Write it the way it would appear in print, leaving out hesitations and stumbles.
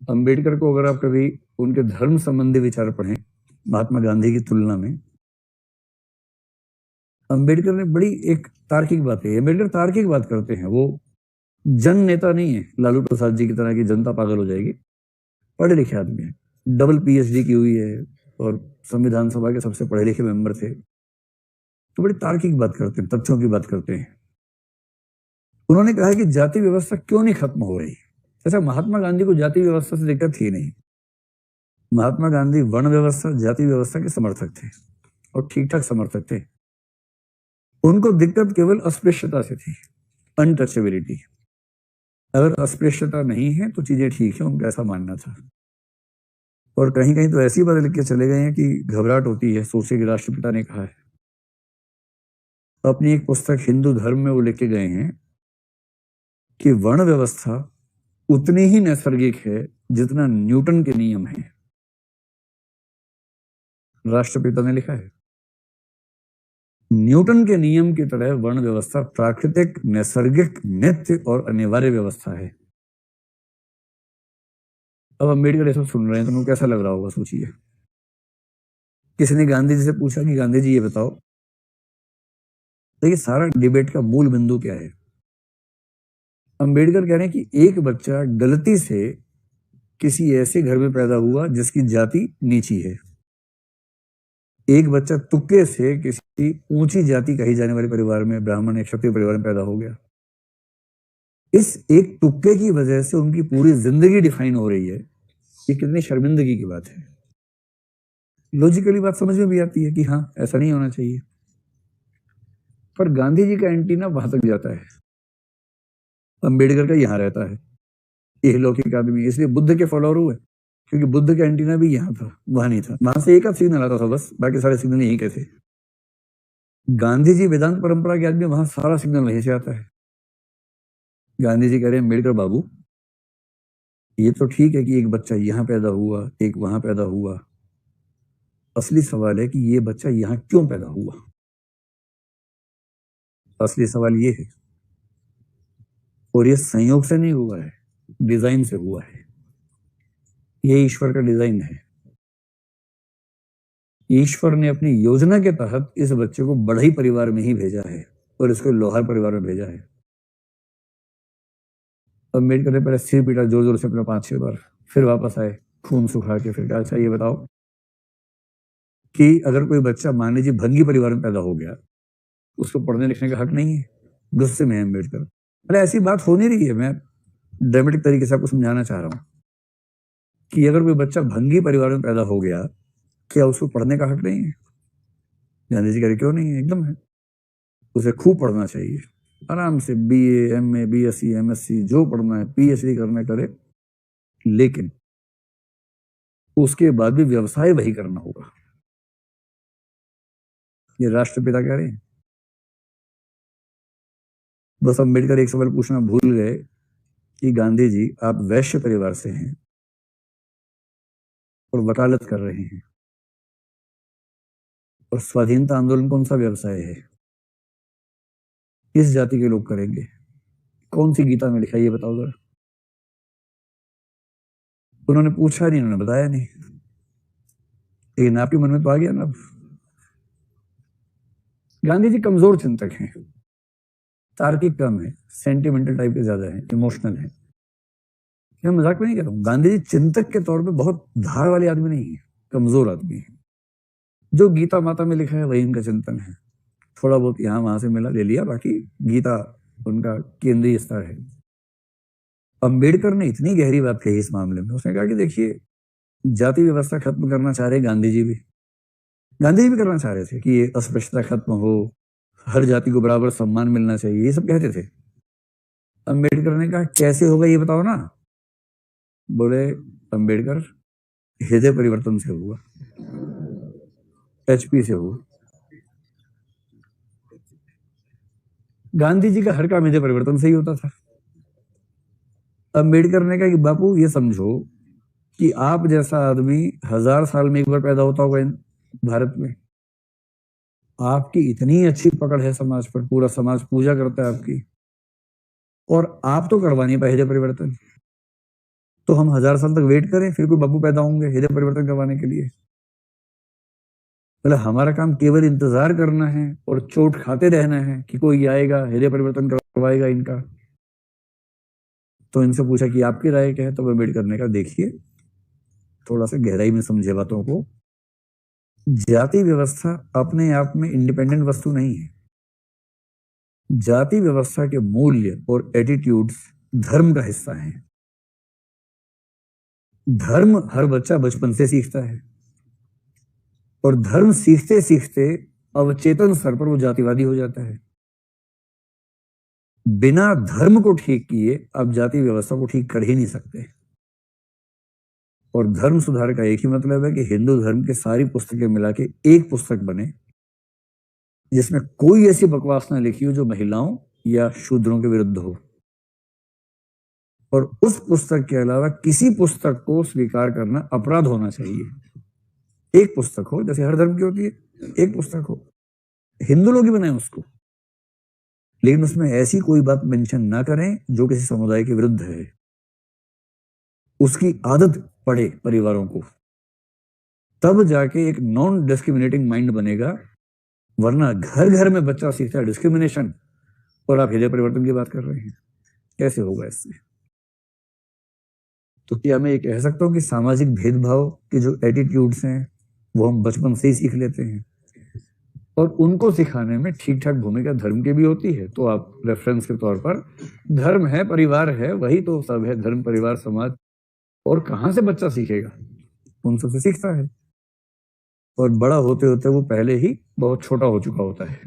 अंबेडकर को अगर आप कभी उनके धर्म संबंधी विचार पढ़ें महात्मा गांधी की तुलना में, अंबेडकर ने बड़ी एक तार्किक बात कही। अंबेडकर तार्किक बात करते हैं, वो जन नेता नहीं है लालू प्रसाद जी की तरह की जनता पागल हो जाएगी। पढ़े लिखे आदमी है, डबल पीएचडी की हुई है और संविधान सभा के सबसे पढ़े लिखे मेंबर थे। तो बड़ी तार्किक बात करते हैं, तथ्यों की बात करते हैं। उन्होंने कहा कि जाति व्यवस्था क्यों नहीं खत्म हो रही। ऐसा महात्मा गांधी को जाति व्यवस्था से दिक्कत थी नहीं। महात्मा गांधी वर्ण व्यवस्था, जाति व्यवस्था के समर्थक थे और ठीक ठाक समर्थक थे। उनको दिक्कत केवल अस्पृश्यता से थी, अनटचेबिलिटी। अगर अस्पृश्यता नहीं है तो चीजें ठीक है, उनका ऐसा मानना था। और कहीं कहीं तो ऐसी बात लिख के चले गए हैं कि घबराहट होती है। सोचे कि राष्ट्रपिता ने कहा है, अपनी एक पुस्तक हिंदू धर्म में वो लिख के गए हैं कि वर्ण व्यवस्था उतनी ही नैसर्गिक है जितना न्यूटन के नियम है। राष्ट्रपिता ने लिखा है, न्यूटन के नियम की तरह वर्ण व्यवस्था प्राकृतिक, नैसर्गिक, नित्य और अनिवार्य व्यवस्था है। अब अम्बेडकर ऐसा सुन रहे हैं तो उनको कैसा लग रहा होगा, सोचिए। किसी ने गांधी जी से पूछा कि गांधी जी ये बताओ, देखिए सारा डिबेट का मूल बिंदु क्या है। अंबेडकर कह रहे हैं कि एक बच्चा गलती से किसी ऐसे घर में पैदा हुआ जिसकी जाति नीची है। एक बच्चा तुक्के से किसी ऊंची जाति कही जाने वाले परिवार में, ब्राह्मण या क्षत्रिय परिवार में पैदा हो गया। इस एक तुक्के की वजह से उनकी पूरी जिंदगी डिफाइन हो रही है। ये कितनी शर्मिंदगी की बात है। लॉजिकली बात समझ में भी आती है कि हाँ, ऐसा नहीं होना चाहिए, पर गांधी जी का एंटीना वहां तक जाता है, अंबेडकर का यहां रहता है। ये लौकिक आदमी, इसलिए बुद्ध के फॉलोअर हुए, क्योंकि बुद्ध का एंटीना भी यहाँ था, वहां नहीं था। वहां से एक आध सिग्नल आता था बस, बाकी सारे सिग्नल यहीं के थे। गांधी जी वेदांत परंपरा के आदमी, वहां सारा सिग्नल वहीं से आता है। गांधी जी कह रहे हैं, अम्बेडकर बाबू ये तो ठीक है कि एक बच्चा यहाँ पैदा हुआ, एक वहां पैदा हुआ। असली सवाल है कि ये बच्चा यहाँ क्यों पैदा हुआ। असली सवाल ये है, और ये संयोग से नहीं हुआ है, डिजाइन से हुआ है। ये ईश्वर का डिजाइन है। ईश्वर ने अपनी योजना के तहत इस बच्चे को बढ़ई परिवार में ही भेजा है और इसको लोहार परिवार में भेजा है। अम्बेडकर ने पहले सिर पीटा जोर जोर से अपना 5-6 बार, फिर वापस आए खून सुखा के, फिर कहा अच्छा ये बताओ कि अगर कोई बच्चा मान लीजिए भंगी परिवार में पैदा हो गया, उसको पढ़ने लिखने का हक नहीं है। गुस्से में है अम्बेडकर। अरे ऐसी बात हो नहीं रही है, मैं ड्रामेटिक तरीके से आपको समझाना चाह रहा हूं कि अगर कोई बच्चा भंगी परिवार में पैदा हो गया, क्या उसको पढ़ने का हक नहीं है। गांधी जी कह रहे क्यों नहीं है, एकदम है। उसे खूब पढ़ना चाहिए, आराम से बीए, एमए, बीएससी, एमएससी जो पढ़ना है, पीएचडी करना करे, लेकिन उसके बाद भी व्यवसाय वही करना होगा। ये राष्ट्रपिता कह रहे हैं। बस अम्बेडकर एक सवाल पूछना भूल गए कि गांधी जी आप वैश्य परिवार से हैं और वकालत कर रहे हैं, और स्वाधीनता आंदोलन कौन सा व्यवसाय है, किस जाति के लोग करेंगे, कौन सी गीता में लिखा है ये बताओ जरा। उन्होंने पूछा नहीं, उन्होंने बताया नहीं, लेकिन आपके मन में तो आ गया ना। गांधी जी कमजोर चिंतक हैं, तार्किक कम है, सेंटिमेंटल टाइप के ज्यादा है, इमोशनल है। मैं मजाक में नहीं कर रहा हूँ। गांधी जी चिंतक के तौर पे बहुत धार वाले आदमी नहीं है, कमजोर आदमी है। जो गीता माता में लिखा है वही उनका चिंतन है। थोड़ा बहुत यहाँ वहां से मिला ले लिया, बाकी गीता उनका केंद्रीय स्तर है। अंबेडकर ने इतनी गहरी बात कही इस मामले में। उसने कहा कि देखिए, जाति व्यवस्था खत्म करना चाह रहे गांधी जी भी, गांधी जी भी करना चाह रहे थे कि ये अस्पृश्यता खत्म हो, हर जाति को बराबर सम्मान मिलना चाहिए, ये सब कहते थे। अंबेडकर ने कहा कैसे होगा ये बताओ ना। बोले अंबेडकर, हृदय परिवर्तन से हुआ, एचपी से हुआ। गांधी जी का हर काम हृदय परिवर्तन से ही होता था। अंबेडकर ने कहा कि बापू ये समझो कि आप जैसा आदमी 1000 साल में एक बार पैदा होता होगा भारत में। आपकी इतनी अच्छी पकड़ है समाज पर, पूरा समाज पूजा करता है आपकी, और आप तो करवा नहीं पाए हृदय परिवर्तन। तो हम 1000 साल तक वेट करें, फिर कोई बापू पैदा होंगे हृदय परिवर्तन करवाने के लिए? मतलब हमारा काम केवल इंतजार करना है और चोट खाते रहना है कि कोई आएगा हृदय परिवर्तन करवाएगा इनका। तो इनसे पूछा कि आपकी राय क्या है, तो अम्बेडकर ने कहा देखिए, थोड़ा सा गहराई में समझे बातों को। जाति व्यवस्था अपने आप में इंडिपेंडेंट वस्तु नहीं है। जाति व्यवस्था के मूल्य और एटीट्यूड्स धर्म का हिस्सा है। धर्म हर बच्चा बचपन से सीखता है और धर्म सीखते सीखते अवचेतन स्तर पर वो जातिवादी हो जाता है। बिना धर्म को ठीक किए आप जाति व्यवस्था को ठीक कर ही नहीं सकते। और धर्म सुधार का एक ही मतलब है कि हिंदू धर्म की सारी पुस्तकें मिला के एक पुस्तक बने जिसमें कोई ऐसी बकवास ना लिखी हो जो महिलाओं या शूद्रों के विरुद्ध हो। और उस पुस्तक के अलावा किसी पुस्तक को स्वीकार करना अपराध होना चाहिए। एक पुस्तक हो, जैसे हर धर्म की होती है, एक पुस्तक हो, हिंदू लोग ही बनाए उसको, लेकिन उसमें ऐसी कोई बात मेंशन ना करें जो किसी समुदाय के विरुद्ध है। उसकी आदत पड़े परिवारों को, तब जाके एक नॉन डिस्क्रिमिनेटिंग माइंड बनेगा। वरना घर घर में बच्चा सीखता है डिस्क्रिमिनेशन और आप हृदय परिवर्तन की बात कर रहे हैं, कैसे होगा इससे? तो क्या मैं ये कह सकता हूं कि सामाजिक भेदभाव के जो एटीट्यूड्स हैं वो हम बचपन से ही सीख लेते हैं, और उनको सिखाने में ठीक ठाक भूमिका धर्म की भी होती है। तो आप रेफरेंस के तौर पर धर्म है, परिवार है, वही तो सब है, धर्म परिवार समाज। और कहां से बच्चा सीखेगा? उन सबसे सीखता है, और बड़ा होते होते वो पहले ही बहुत छोटा हो चुका होता है।